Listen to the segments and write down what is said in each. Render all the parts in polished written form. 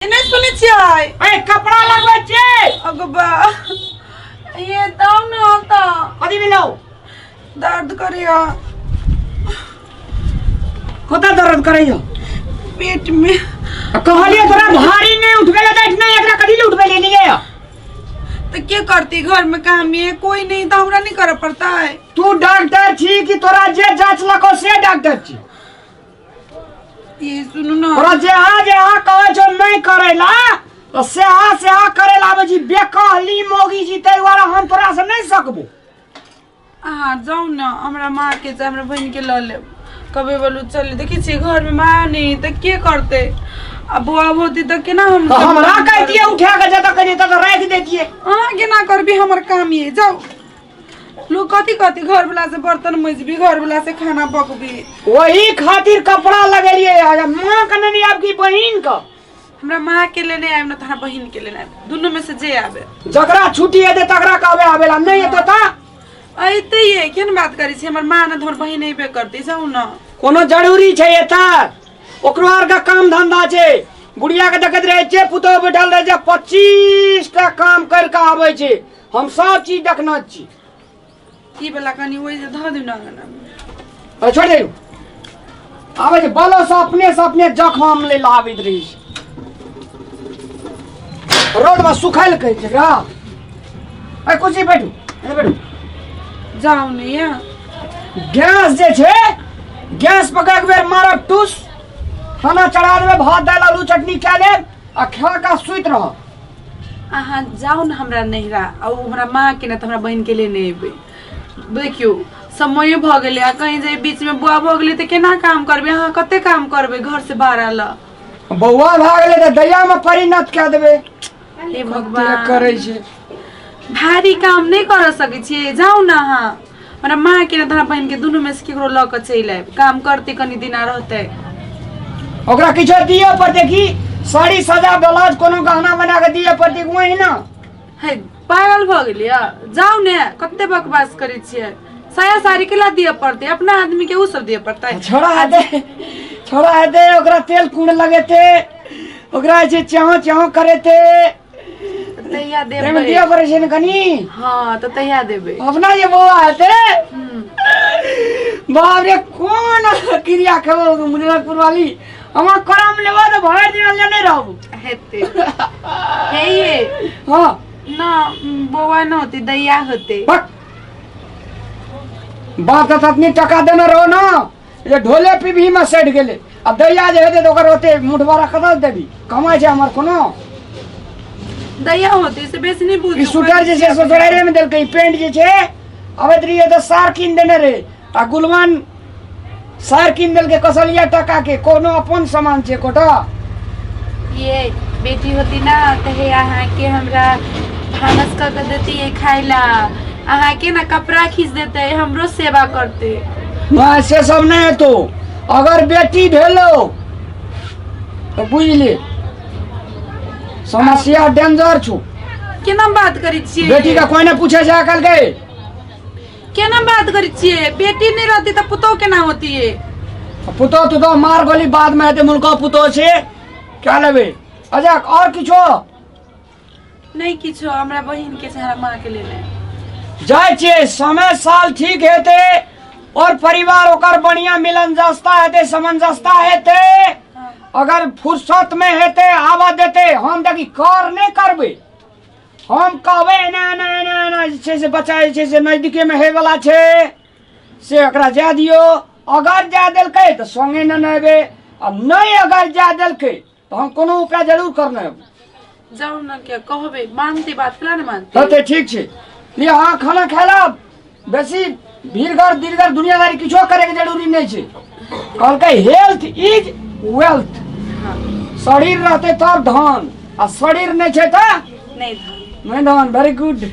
नहीं सुने छियै ए कपड़ा लगबै छै अगबा ये दाव न आता कथी भेलौ दर्द करिया कता दर्द करैयो पेट में कहलिए तोरा भारी नहीं उठबे ले दैठ नहीं एकरा कथी ले उठबे ले लिए तो क्या करती घर में काम है कोई नहीं तो हमरा नहीं कर पड़ता है। तू डॉक्टर छी कि तोरा जे जांच लको से डॉक्टर छी ये सुनो ना तोरा जे आ कहै छौ नहीं करेला तो से आ करेला आबे जी बेकहली मोगी जी तै वाला हम तोरा से नहीं सकबो। हाँ जाओ ना हमरा माँ के चाहे हमरा बहन के ल ले कभी बोलू चल देखी छी घर में माँ नहीं तो क्या करते अब बुआ होती तो केना हम तो हमरा कह दिए उठा के जता करिए त रख देतिए हाँ केना करबी हमर काम ये जाओ लोग कथी कथी घर वाला से बर्तन मजबी घर वाला से खाना पकबी वही खातिर कपड़ा लगेलिए माँ का नहीं आपकी बहन का हमरा माँ के लेने आए ना तारा बहन के लेने आए दोनों में से जे आवे जकरा छुट्टी है तकरा कहबे आवेला नहीं है तो ऐते ये केन बात करी छी हमर माँ ना तोहर बहन नहीं पे करती जाऊ ना कोनो जरूरी छै एता ओकरो आर का काम धंधा छै बुढ़िया के देखत रहे छै पुतो बैठल रहे छै 25 टा काम कर के आबै छै हम सब चीज देखना छी ई वाला कनी होई जे ध दू ना आ छोड़ दे आबै छै बालो से अपने जखम ले लावित रही रोड में सुखाइल कह छै रा ए कुर्सी बैठू ए बैठू जाऊ नहीं या गैस जे छै गैस पकड़ के बेर मारब टूस खाना चढ़ा देबे भात दाल आलू चटनी खा ले आ खा का सुइत रह आहा जाऊ ना हमरा नहिरा आ हमरा माँ के ना त हमरा बहन के लेने एबे देखियो समय भ गेले आ कहीं जे बीच में बुआ भ गेले त केना काम करबे अहाँ कते काम करबे घर से बाहर आला बौआ भ गेले त दया में परिणत क देबे हे भगवान करे छै भारी काम नहीं कर सके छी जाऊ ना अहाँ हमरा माँ के ना तोहरा बहन के दोनों में से केकरो ल के चल आए काम करते कनी दिना रहते ओकरा किछो दियो पर देखी साड़ी सजा ब्लाउज कोनो गहना बना के दियो पर देख वही ना है पागल भ गेलिया जाऊ ने कते बकवास करे छिए साया साड़ी के ला दिए पड़ते अपना आदमी के उ सब दिए पड़ता है छोड़ा दे ओकरा तेल कुंड लगेते ओकरा जे चाहो करेते तैया देबे एमे दिया पड़े छै न कनी हां तो तैया देबे अपना ये बौआ आते बाप रे कौन क्रिया खेबो मुजफ्फरपुर वाली हम करम लेबो तो भर दिन लेने रहबो हेते हे ये हां ना बौआ न होती दैया होते बाप त इतनी टका देने रहो ना ये ढोले पीभी में सेट गेले अब दैया जे हेते तो ओकर होते मुठवारा कदल देबी कमाई छै हमर कोनो दैया होती से बेसी नहीं बुझ ई शूटर जे छै सोचड़े में देलकै पेंट जे छै अबैत रहिए तो सार किन देने रे आ गुलमान सार किन देलकै कसलिया टका के कोनो अपन सामान छै कोटा ये बेटी होती ना तो हे अहाँ के हमरा भानस कर के देती है खाइला अहाँ के ना कपड़ा खींच देते हमरो सेवा करते ना से सब नहीं तो अगर बेटी भेलो तो बुझ ले समस्या डेंजर छु केना बात करी छिए बेटी का कोई ने पूछे छै आकल के केना बात करी छिए बेटी नहीं रहती तो पुतो केना होती है पुतो तो मार गोली बाद में हेते मुल्का पुतो छे क्या लेबे अजा और किछो नहीं किछो हमरा बहिन के छै हमरा माँ के लेने जाय छे समय साल ठीक हेते और परिवार ओकर बढ़िया मिलन जस्ता हेते समंजसता हेते अगर फुर्सत में हेते आवा देते हम देखी कर नहीं करबे हम कहबे ना छै से बच्चा छै से नजदीके में हे वाला छै से एकरा जा दियो अगर जा देलकै तो संगे न नेबे अब नहीं अगर जा देलकै तो हम कोनो उपाय जरूर करने जाऊ ना क्या कहबे मानती बात केला न मानती तो ठीक छै लिया हाँ खाना खाला बेसी भीड़गड़ दीर्घर दुनियादारी किछो करे के जरूरी नहीं छै कहलकै हेल्थ इज वेल्थ शरीर रहते तब धन आ शरीर नहीं छै त नहीं धन very good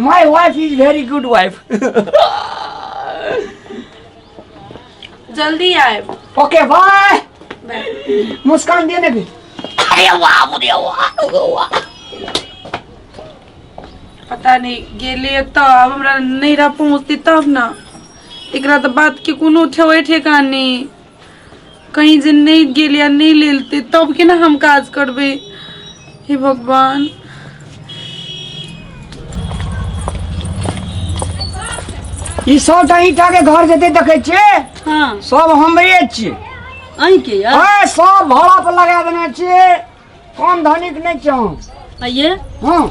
my wife is very good wife जल्दी आए ओके बाय मुस्कान देने भी अरे वाह पता नहीं गेले तब हमरा नहीं रह पहुंचती तब ना एकरा तो बात के कोनो ठेवे ठेकानी कहीं जे नहीं गेल या नहीं लेते तब के ना हम काज करबे। हे भगवान। ई सब ईटा के घर जते देखे छिए हाँ सब हमरे छिए। अहीं के यार हां सब भाड़ा पर लगा देने छिए, कम धनिक नहीं छौ। आइए हां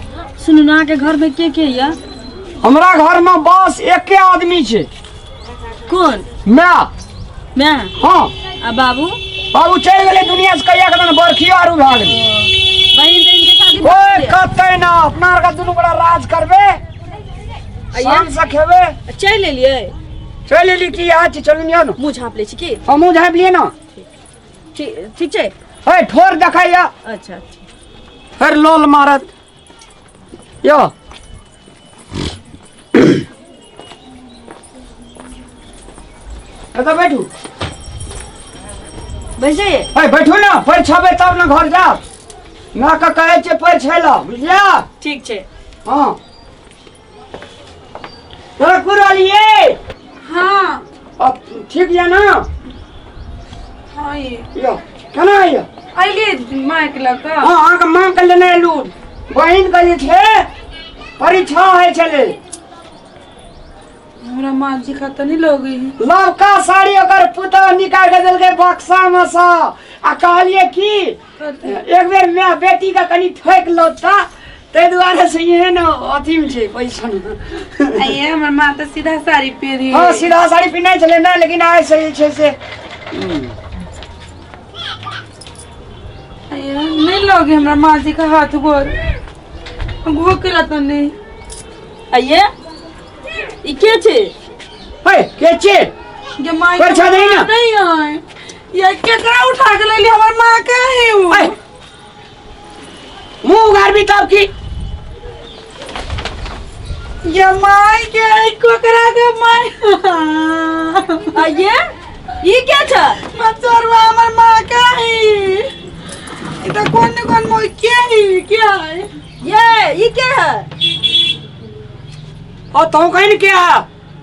सुनू ना के घर में के या? हमरा घर में बस एके आदमी छे। कौन? मैं। हां आ बाबू? बाबू चल गेले दुनिया से कहिया के बरखी आरू भाग गेले। बहन तो इनके शादी ओए कतै ना अपना का दुनु बड़ा राज करबे। शाम से खेबे चल ले लिए चल ली की आज चलू निया न मुंह झाँप ले छी की? हम मुंह झाँप लिए ना। ठीक छै। ए ठोर देखाइया अच्छा फिर लोल मारत यो। तो बैठू बैठ जाइए। ए बैठू ना पैर छबे तब ना घर जा ना का कहे छे पैर छैला बुझलिया। ठीक छै। हां तोरा कुरालिए। हाँ अब ठीक या ना? हाँ ये यो केना आइयो? आइले माइक लगा। हां आं का मां के लेने लू बहिन का जे छे परीक्षा है चले। हमरा माँ जी खाता नहीं लगी। लवका साड़ी ओकर पुता निकाल के देल के बक्सा में सा आ कहलिए की एक बेर मैं बेटी का कनी ठोक लोता ते दुआरे से ये न अथी में छे पैसा न। आइए हमर माँ तो सीधा साड़ी पहनी। हां सीधा साड़ी पहने चले ना लेकिन आए सही छे से आइए नहीं लगे हमरा माँ जी का हाथ गोर गो केला तो नहीं। आइए ई के छै? हे के छे? ये माँ परीक्षा नहीं ना? नहीं है ये केकरा उठा के लेली हमर माँ का है वो। ए मुंह गार भी तब की ये माँ के कोकरा के माँ। आइए ई के छै? बचरवा हमर माँ का है। इधर कौन मोय के है क्या है? ये ई के है? और तो कहीं क्या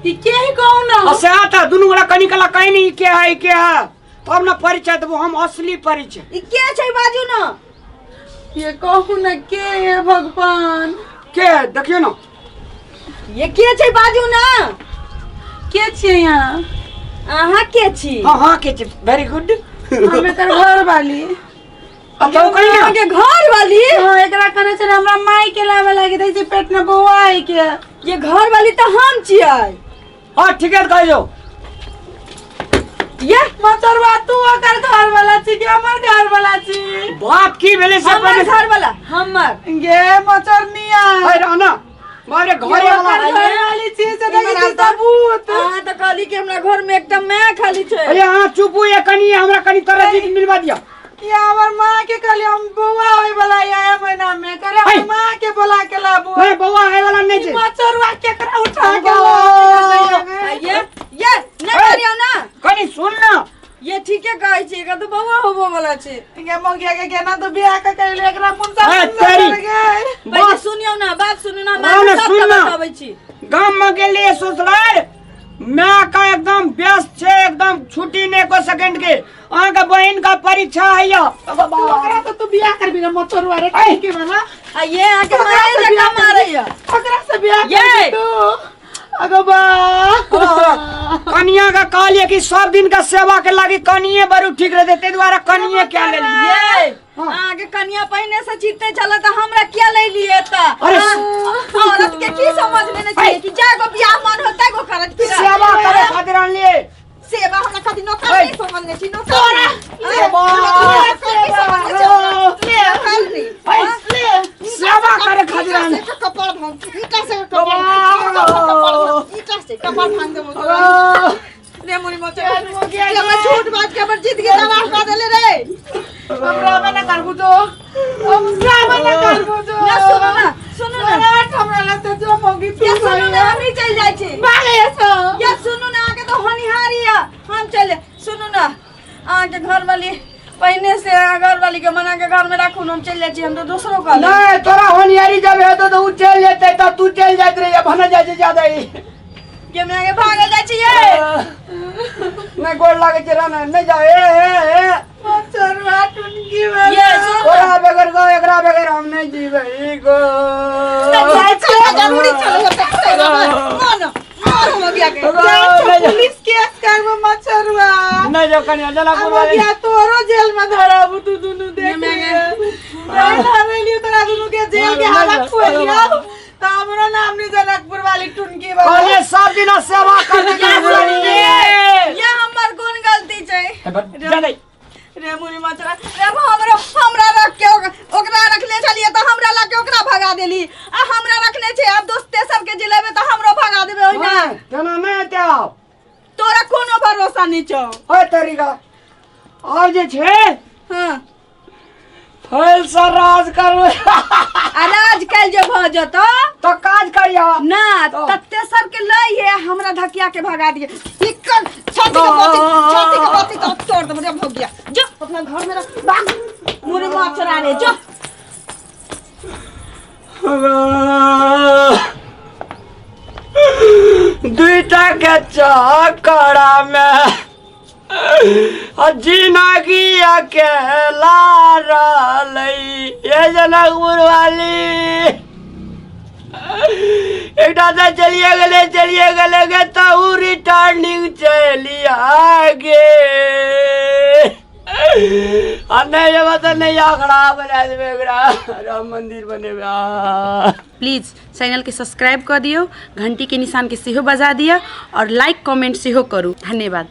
ये के है कौन ना? और से आता दुनु वाला कनी कला कहीं नहीं क्या है क्या है तब ना परिचय देबो हम असली परिचय। ई के छै बाजू ना? ये कहू न के है भगवान। के है देखियो ना ये के छै बाजू ना? के छे यहाँ? अहाँ के छी? हां के छे वेरी गुड। हमें कर घर वाली। अब तो कहीं ना के घर वाली? हां एकरा कने छे हमरा माई के लावे लागे दै छै पेट में बौआ है के। ये घर वाली तो हम छियै। हां ठीक है कहियो ये मचरवा तू ओकर घर वाला छी कि हमर घर वाला छी? बात की भेले से हमर घर वाला हमर गे मचरनिया है राना मारे घर वाला घर वाली छी से दै छै सबूत। अहाँ तो कहली कि हमरा घर में एकदम मैं खाली छै। अरे हां चुप ये कनी हमरा कनी तरह जी मिलवा दिया। ये हमर माँ के कहले हम बौआ होय वाला है महीना में करे हम माँ के बोला के लाबो। नहीं बउआ है वाला नहीं छे। मचरवा केकरा उठा के ये नहीं करियो ना। कनी सुन ना ये ठीके कहै छै का तो बउआ होबो वाला छै। इंगे मोगिया के केना तो बियाह का कहले एकरा मुंसा तेरी पहले सुनियो ना बात सुनियो ना ना, मैं सब सुन ना। बताबै छी। गांव में गेलिए ससुराल मैं का एकदम व्यस्त छे एकदम छुट्टी ने को सेकंड के आ का बहन का परीक्षा है या ओकरा तो तू बियाह करबी ना मचरवा रे कहि के वाला। आ ये आके मारे रे का मारे या ओकरा से बियाह ये। करबी तू। अगो बा कनिया का कहलिए कि सब दिन का सेवा के लागी कनिए बरू ठीक रहते ते द्वारा कनिए क्या ले लिए। ये आगे कन्या पहिने से जीते चला तो हमरा क्या ले लिए त? अरे औरत के की समझ में नहीं चाहिए कि जागो बियाह मन होता गो करत फिर सेवा करे खातिर आन लिए सेवा हमरा खातिर न कर नहीं समझ में छी न तोरा सेवा करे खातिर आन कपाल भांग ईटा से कपाल भांग दे मुझे ले मुनी मचे ये मैं झूठ बात के पर जीत के दवा कर देले रे। हमरा में ना करबू तो हमरा में ना करबू तो ना सुनो ना हमरा लगते जो मोगी ये सुनो ना हम ही चल जाय छी भागे सो ये सुनो ना आके तो होनिहारी है हम चले सुनो ना आके घर वाली पहले से घर वाली के मना के घर में रखू हम चल जाय छी हम तो दूसरों का नहीं तोरा होनियारी जब है तो तू चल जेते तो तू चल जात रे भना जाए ज्यादा ही के मैं आगे भाग जा छिए मैं गोड़ लागे चला नहीं जाओ ए मचरवा टुनकी ये वाला सुन ओरा बगैर गो एकरा बगैर हम नहीं जीवे ई गो जरूरी चलो मन हो गया के पुलिस केस करबो मचरवा नहीं जो कन्या जलापुर अब वाले या तोरो जेल में धराबू तू दुनु देख नहीं हवेली उतरा दुनु के जेल के हालत खोलिया तो हमरा नाम नहीं जनकपुर वाली टुनकी वाला और ये सब दिन सेवा करने के लिए ये हमर कोन गलती छै जा नहीं रे मुनी मचरा रे हमरा रख के ओकरा रखले छलिए त हमरा ला के ओकरा भगा देली आ हमरा रखने छै अब दोस्त तेसर के जिले में त हमरो भगा देबे ओइना जना नहीं त्या तोरा कोनो भरोसा नहीं छौ ओए तरीका और जे छे हां फैल सर राज करू राज कल जे भ जतो तो काज करिया ना त तेसर के लई है हमरा धकिया के भगा दिए इक्कल छाती के बाती तो तोड़ दे मुझे भग गया जो अपना घर में रख भाग मुनी मचरा रे जो दुईटा के चकड़ा में जिंदगी अकेला रही ये जनकपुर वाली एक चलिए गले के तो रिटर्निंग चलिए आगे नहीं ये बात नहीं आखड़ा बना दे राम मंदिर बने प्लीज चैनल के सब्सक्राइब कर दियो घंटी के निशान के सेहो बजा दिया और लाइक कमेंट सेहो करू धन्यवाद।